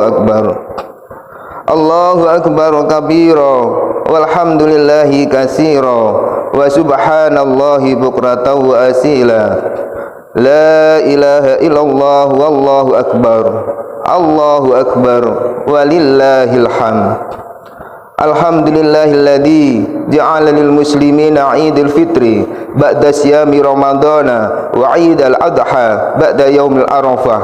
akbar. Allahu akbar kabira walhamdulillahi katsira wa subhanallahi bukratan wa asila. La ilaha illallah wallahu akbar. Allahu akbar walillahil hamd. Alhamdulillahilladzi ja'ala lil muslimina 'idul fitri ba'da siyami ramadhana wa 'idul adha ba'da yaumil arafah.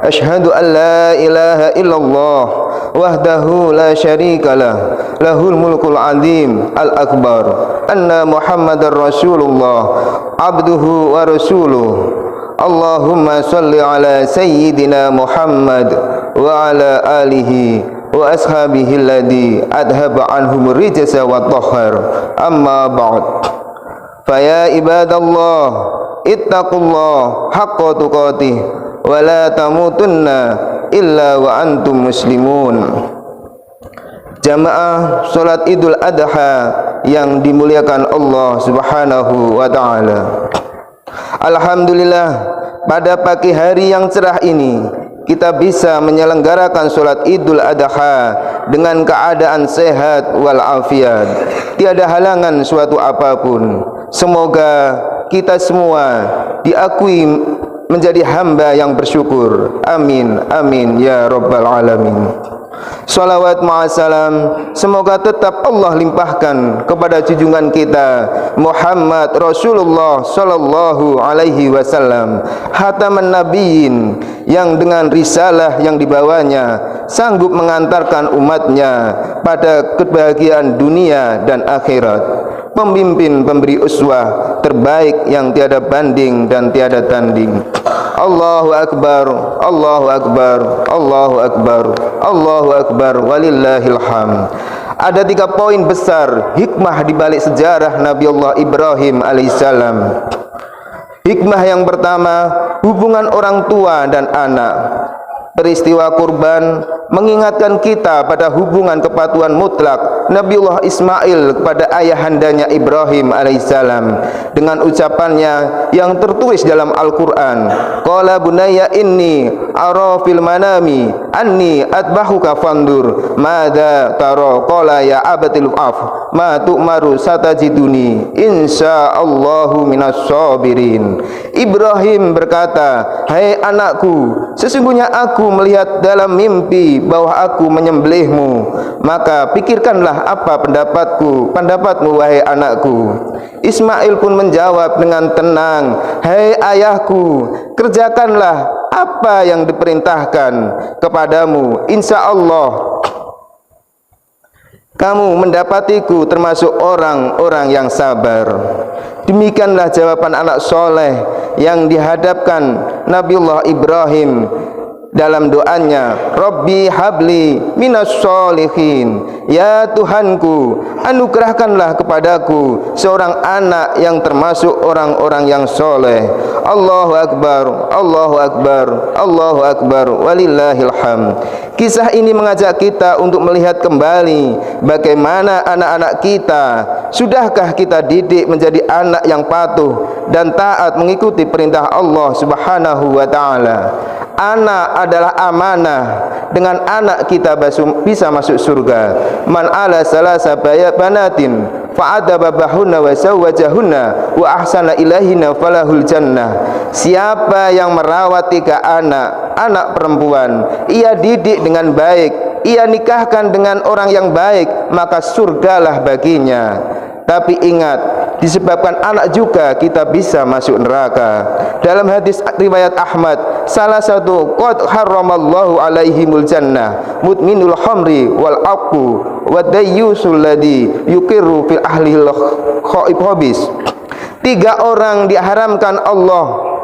Asyhadu an la ilaha illallah wahdahu la syarika lah, lahul mulkul azim al akbar, anna muhammadar rasulullah abduhu wa rasuluh. Allahumma salli ala sayyidina Muhammad wa ala alihi wa ashabihi alladhi adhaba anhum rijsa wa tahhar. Amma ba'd. Fa ya ibadallah ittaqullah haqqa tuqatih wa la tamutunna illa wa antum muslimun. Jamaah salat Idul Adha yang dimuliakan Allah Subhanahu wa taala. Alhamdulillah, pada pagi hari yang cerah ini kita bisa menyelenggarakan salat Idul Adha dengan keadaan sehat walafiat, tiada halangan suatu apapun. Semoga kita semua diakui menjadi hamba yang bersyukur. Amin amin ya rabbal alamin. Salawat ma'asalam semoga tetap Allah limpahkan kepada junjungan kita Muhammad Rasulullah sallallahu alaihi wasallam, khataman nabiyyin, yang dengan risalah yang dibawanya sanggup mengantarkan umatnya pada kebahagiaan dunia dan akhirat. Pemimpin pemberi uswah terbaik yang tiada banding dan tiada tanding. Allahu akbar, Allahu akbar, Allahu akbar, Allahu akbar walillahil hamd. Ada 3 poin besar hikmah di balik sejarah Nabi Allah Ibrahim alaihissalam. Hikmah yang pertama, hubungan orang tua dan anak. Peristiwa kurban mengingatkan kita pada hubungan kepatuhan mutlak Nabiullah Ismail kepada ayahandanya Ibrahim alaihissalam dengan ucapannya yang tertulis dalam Al-Quran. Qala bunayya inni ara fil manami anni atbahuka fandur madza tara. Qala ya abatil af ma tu'maru satajiduni insyaallahu minas sabirin. Ibrahim berkata, hai anakku, sesungguhnya aku melihat dalam mimpi bahwa aku menyembelihmu, maka pikirkanlah apa pendapatmu wahai anakku. Ismail pun menjawab dengan tenang, hai ayahku, kerjakanlah apa yang diperintahkan kepadamu, insya Allah kamu mendapatiku termasuk orang-orang yang sabar. Demikianlah jawaban anak soleh yang dihadapkan Nabiullah Ibrahim dalam doanya, Rabbi habli minas sholihin, ya Tuhanku, anugerahkanlah kepadaku seorang anak yang termasuk orang-orang yang soleh. Allahu akbar, Allahu akbar, Allahu akbar walillahil hamd. Kisah ini mengajak kita untuk melihat kembali bagaimana anak-anak kita. Sudahkah kita didik menjadi anak yang patuh dan taat mengikuti perintah Allah Subhanahu wa taala? Anak adalah amanah. Dengan anak kita bisa masuk surga. Man ala salasa banatin fa'adaba bahunna wa zawwajahunna wa ahsana ilahina falahul jannah. Siapa yang merawat 3 anak perempuan, ia didik dengan baik, ia nikahkan dengan orang yang baik, maka surgalah baginya. Tapi ingat, disebabkan anak juga kita bisa masuk neraka. Dalam hadis riwayat Ahmad, salah satu qad haramallahu alaihimul jannah mutminul khamri wal aqu wa dayyusul ladzi yuqirru fil ahlil khabis. 3 orang diharamkan Allah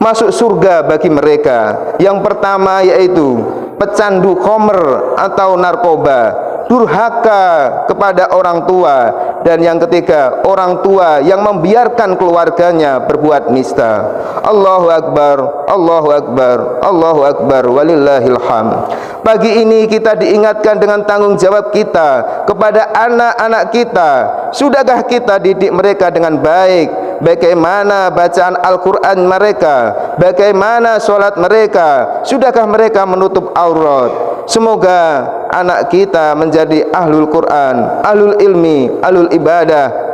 masuk surga bagi mereka. Yang pertama yaitu pecandu khamr atau narkoba, durhaka kepada orang tua, dan yang ketiga orang tua yang membiarkan keluarganya berbuat nista. Allahu akbar, Allahu akbar, Allahu akbar walillahil hamd. Pagi ini kita diingatkan dengan tanggung jawab kita kepada anak-anak kita. Sudahkah kita didik mereka dengan baik? bagaimana bacaan Al-Quran mereka, bagaimana sholat mereka, sudahkah mereka menutup aurat. Semoga anak kita menjadi ahlul Quran, ahlul ilmi, ahlul ibadah.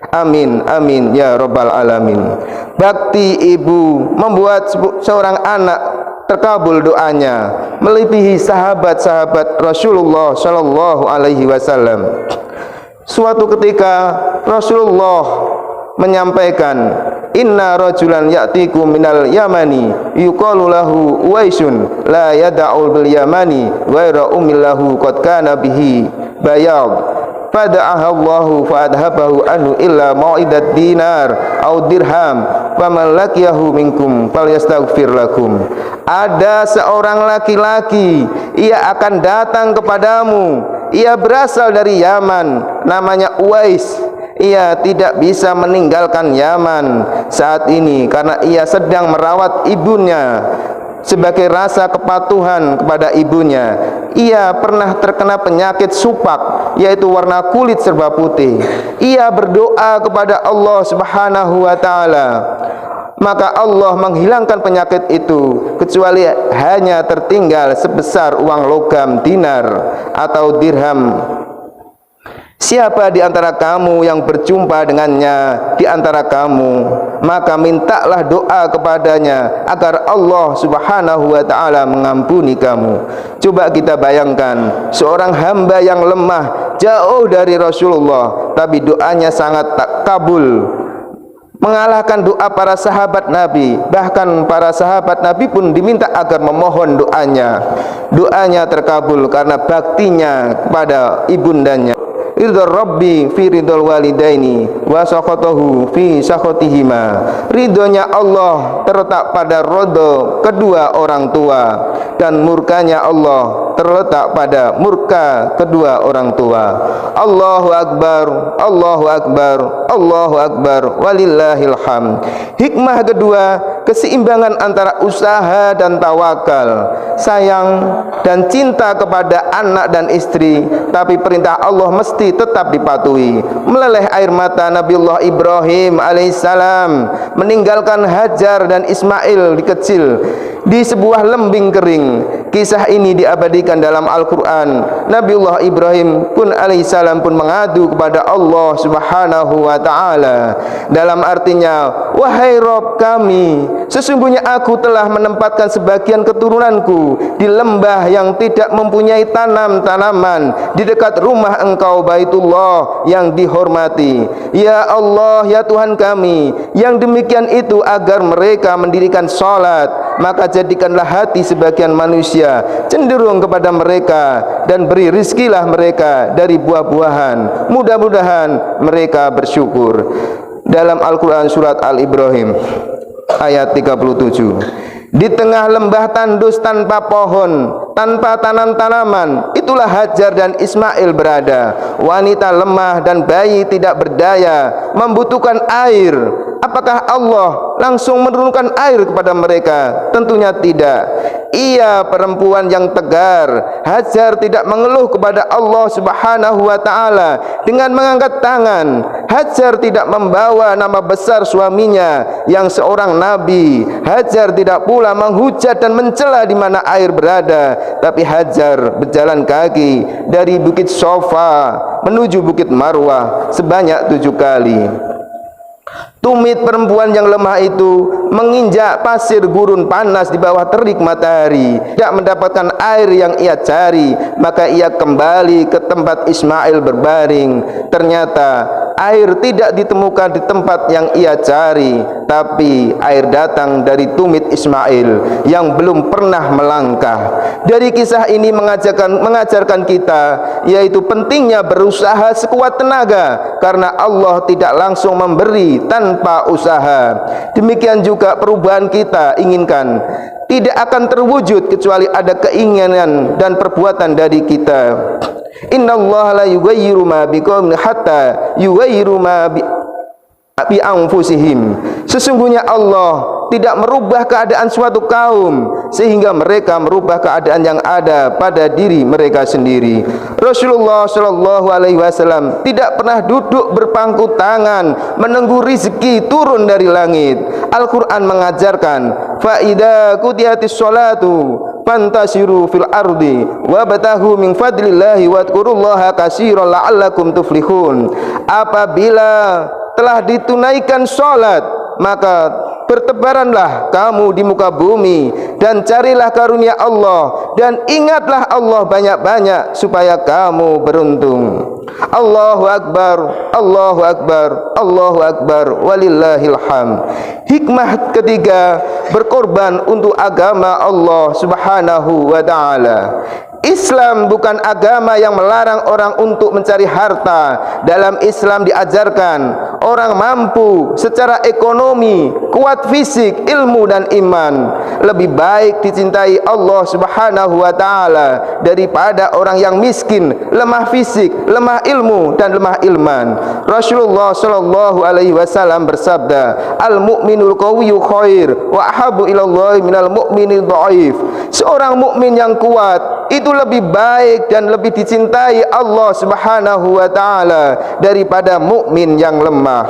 Amin, amin ya rabbal alamin. Bakti ibu membuat seorang anak terkabul doanya, melebihi sahabat-sahabat Rasulullah Shallallahu Alaihi Wasallam. Suatu ketika Rasulullah menyampaikan, inna rajulan ya'tiku minal yamani yuqalu lahu Uwaisun la yada'ul bil yamani ghaira umillahu qad kana bihi bayad fada'aha Allahu fa'adhabahu anhu illa mau'idat dinar au dirham faman laqiyahu minkum falyastaghfir lakum. Ada seorang laki-laki, ia akan datang kepadamu, ia berasal dari Yaman, namanya Uwais. Ia tidak bisa meninggalkan Yaman saat ini karena ia sedang merawat ibunya. Sebagai rasa kepatuhan kepada ibunya, ia pernah terkena penyakit supak, yaitu warna kulit serba putih. Ia berdoa kepada Allah Subhanahu wa ta'ala, maka Allah menghilangkan penyakit itu, kecuali hanya tertinggal sebesar uang logam dinar atau dirham. Siapa di antara kamu yang berjumpa dengannya di antara kamu, maka mintalah doa kepadanya agar Allah Subhanahu wa ta'ala mengampuni kamu. Coba kita bayangkan seorang hamba yang lemah, jauh dari Rasulullah, tapi doanya sangat tak kabul, mengalahkan doa para sahabat Nabi. Bahkan para sahabat Nabi pun diminta agar memohon doanya. Doanya terkabul karena baktinya kepada ibundanya. Ridho Rabbi fi ridhol walidaini wa sakhatahu fi sakhotihima. Ridhonya Allah terletak pada ridho kedua orang tua, dan murkanya Allah terletak pada murka kedua orang tua. Allahu akbar, Allahu akbar, Allahu akbar, walillahil hamd. Hikmah kedua, keseimbangan antara usaha dan tawakal, sayang dan cinta kepada anak dan istri, tapi perintah Allah mesti tetap dipatuhi. Meleleh air mata Nabiullah Ibrahim alaihissalam meninggalkan Hajar dan Ismail di kecil di sebuah lembing kering. Kisah ini diabadikan dalam Al-Quran. Nabiullah Ibrahim pun alaihissalam pun mengadu kepada Allah Subhanahu wa ta'ala, dalam artinya, wahai Rabb kami, sesungguhnya aku telah menempatkan sebagian keturunanku di lembah yang tidak mempunyai tanam-tanaman di dekat rumah engkau Baitullah yang dihormati. Ya Allah, ya Tuhan kami, yang demikian itu agar mereka mendirikan salat, maka jadikanlah hati sebagian manusia cenderung kepada mereka, dan beri rizkilah mereka dari buah-buahan, mudah-mudahan mereka bersyukur. Dalam Al-Quran surat Al-Ibrahim ayat 37, di tengah lembah tandus tanpa pohon, tanpa tanam-tanaman, itulah Hajar dan Ismail berada. Wanita lemah dan bayi tidak berdaya, membutuhkan air. Apakah Allah langsung menurunkan air kepada mereka? Tentunya tidak. Ia perempuan yang tegar. Hajar tidak mengeluh kepada Allah Subhanahu wa ta'ala dengan mengangkat tangan. Hajar tidak membawa nama besar suaminya yang seorang nabi. Hajar tidak pula menghujat dan mencela di mana air berada, tapi Hajar berjalan kaki dari Bukit Sofa menuju Bukit Marwah sebanyak 7 kali. Tumit perempuan yang lemah itu menginjak pasir gurun panas di bawah terik matahari, tidak mendapatkan air yang ia cari. Maka ia kembali ke tempat Ismail berbaring. Ternyata air tidak ditemukan di tempat yang ia cari, tapi air datang dari tumit Ismail yang belum pernah melangkah. Dari kisah ini mengajarkan kita, yaitu pentingnya berusaha sekuat tenaga, karena Allah tidak langsung memberi tanpa usaha. Demikian juga perubahan kita inginkan tidak akan terwujud kecuali ada keinginan dan perbuatan dari kita. Innallaha la yughayyiru ma biqaumin hatta yughayyiru ma bi bi anfusihim. Sesungguhnya Allah tidak merubah keadaan suatu kaum sehingga mereka merubah keadaan yang ada pada diri mereka sendiri. Rasulullah Shallallahu Alaihi Wasallam tidak pernah duduk berpangku tangan menunggu rizki turun dari langit. Al-Quran mengajarkan, fa idza qudiyatis sholatu fantasiru fil ardi wabtahu min fadlillahi wadhkurullaha katsiran la'allakum tuflihun. Apabila telah ditunaikan sholat, maka bertebaranlah kamu di muka bumi dan carilah karunia Allah dan ingatlah Allah banyak-banyak supaya kamu beruntung. Allahu Akbar, Allahu Akbar, Allahu Akbar, walillahil hamd. Hikmah ketiga, berkorban untuk agama Allah Subhanahu wa ta'ala. Islam bukan agama yang melarang orang untuk mencari harta. Dalam Islam diajarkan orang mampu secara ekonomi, kuat fisik, ilmu dan iman, lebih baik dicintai Allah Subhanahu wa ta'ala daripada orang yang miskin, lemah fisik, lemah ilmu dan lemah ilman. Rasulullah Shallallahu Alaihi Wasallam bersabda, al mu'minul qawiyyu khair wa ahabu ilallahi minal mu'minil dhaif. Seorang mukmin yang kuat itu lebih baik dan lebih dicintai Allah Subhanahu wa ta'ala daripada mukmin yang lemah.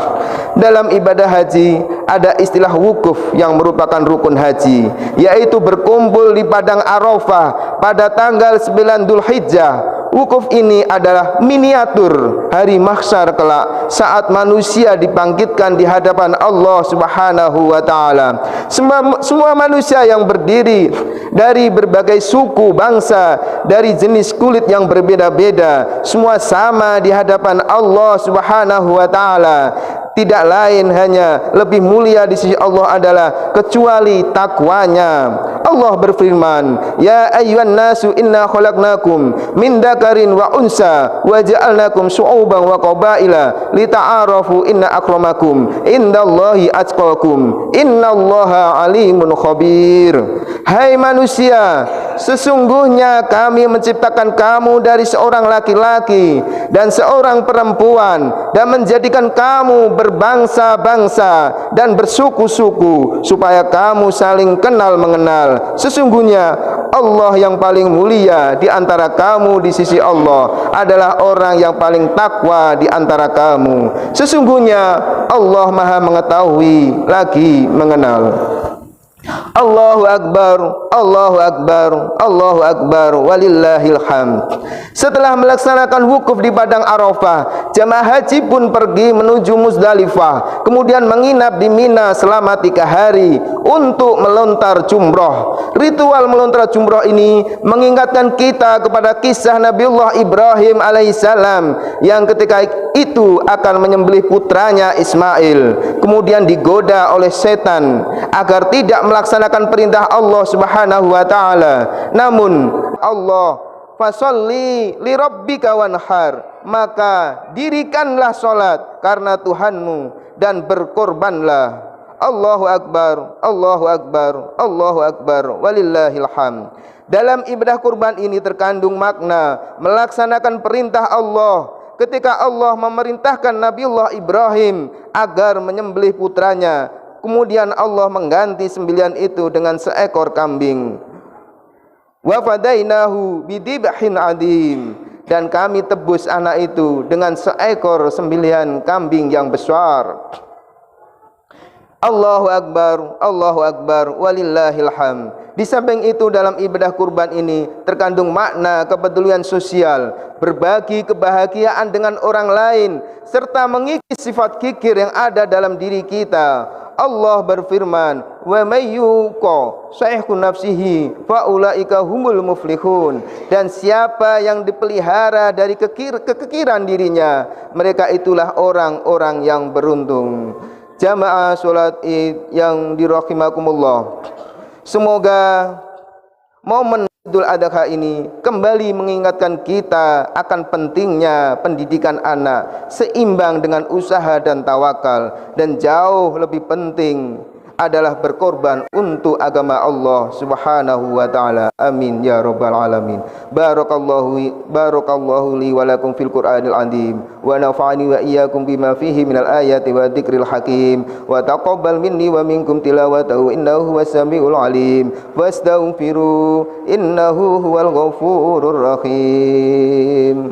Dalam ibadah haji ada istilah wukuf yang merupakan rukun haji, yaitu berkumpul di padang Arafah pada tanggal 9 Dzulhijjah. Wukuf ini adalah miniatur hari mahsyar kelak saat manusia dibangkitkan di hadapan Allah Subhanahu wa ta'ala. Semua manusia yang berdiri dari berbagai suku, bangsa, dari jenis kulit yang berbeda-beda, semua sama di hadapan Allah Subhanahu wa ta'ala. Tidak lain hanya lebih mulia di sisi Allah adalah kecuali takwanya. Allah berfirman, ya ayyuhan nasu inna khalaqnakum min dzakarin wa unsa wa ja'alnakum syu'uban wa qabaila lita'arafu inna akramakum indallahi atqakum innallaha alimun khabir. Hai manusia, sesungguhnya kami menciptakan kamu dari seorang laki-laki dan seorang perempuan dan menjadikan kamu berbangsa-bangsa dan bersuku-suku supaya kamu saling kenal mengenal. Sesungguhnya Allah yang paling mulia di antara kamu di sisi Allah adalah orang yang paling takwa di antara kamu. Sesungguhnya Allah Maha mengetahui lagi mengenal. Allahu Akbar, Allahu Akbar, Allahu Akbar, walillahil hamd. Setelah melaksanakan wukuf di padang Arafah, jamaah haji pun pergi menuju Muzdalifah, kemudian menginap di Mina selama 3 hari untuk melontar jumroh. Ritual melontar jumroh ini mengingatkan kita kepada kisah Nabiullah Ibrahim alaihissalam yang ketika itu akan menyembelih putranya Ismail, kemudian digoda oleh setan agar tidak melaksanakan perintah Allah Subhanahu wa ta'ala. Namun Allah, fasolli li rabbika wanhar, maka dirikanlah salat karena Tuhanmu dan berkorbanlah. Allahu Akbar, Allahu Akbar, Allahu Akbar, walillahil hamd. Dalam ibadah kurban ini terkandung makna melaksanakan perintah Allah. Ketika Allah memerintahkan Nabiullah Ibrahim agar menyembelih putranya, kemudian Allah mengganti sembelihan itu dengan seekor kambing. Wa fadainahu bidibhin adim, dan kami tebus anak itu dengan seekor sembelihan kambing yang besar. Allahu Akbar, Allahu Akbar, walillahil hamd. Di samping itu dalam ibadah kurban ini terkandung makna kepedulian sosial, berbagi kebahagiaan dengan orang lain, serta mengikis sifat kikir yang ada dalam diri kita. Allah berfirman, wa may yuqa saihu nafsihi fa ulaika humul muflihun. Dan siapa yang dipelihara dari kekiran dirinya, mereka itulah orang-orang yang beruntung. Jamaah salat Id yang dirahimakumullah, semoga momen Idul Adha ini kembali mengingatkan kita akan pentingnya pendidikan anak seimbang dengan usaha dan tawakal, dan jauh lebih penting adalah berkorban untuk agama Allah Subhanahu wa taala. Amin ya rabbal alamin. Barakallahu li wa lakum fil Qur'anil azim wa nafa'ani wa iyyakum bima fihi minal ayati wa dzikril hakim wa taqabbal minni wa minkum tilawatahu innahu huwas samiul alim wastaghfiru innahu huwal ghafurur rahim.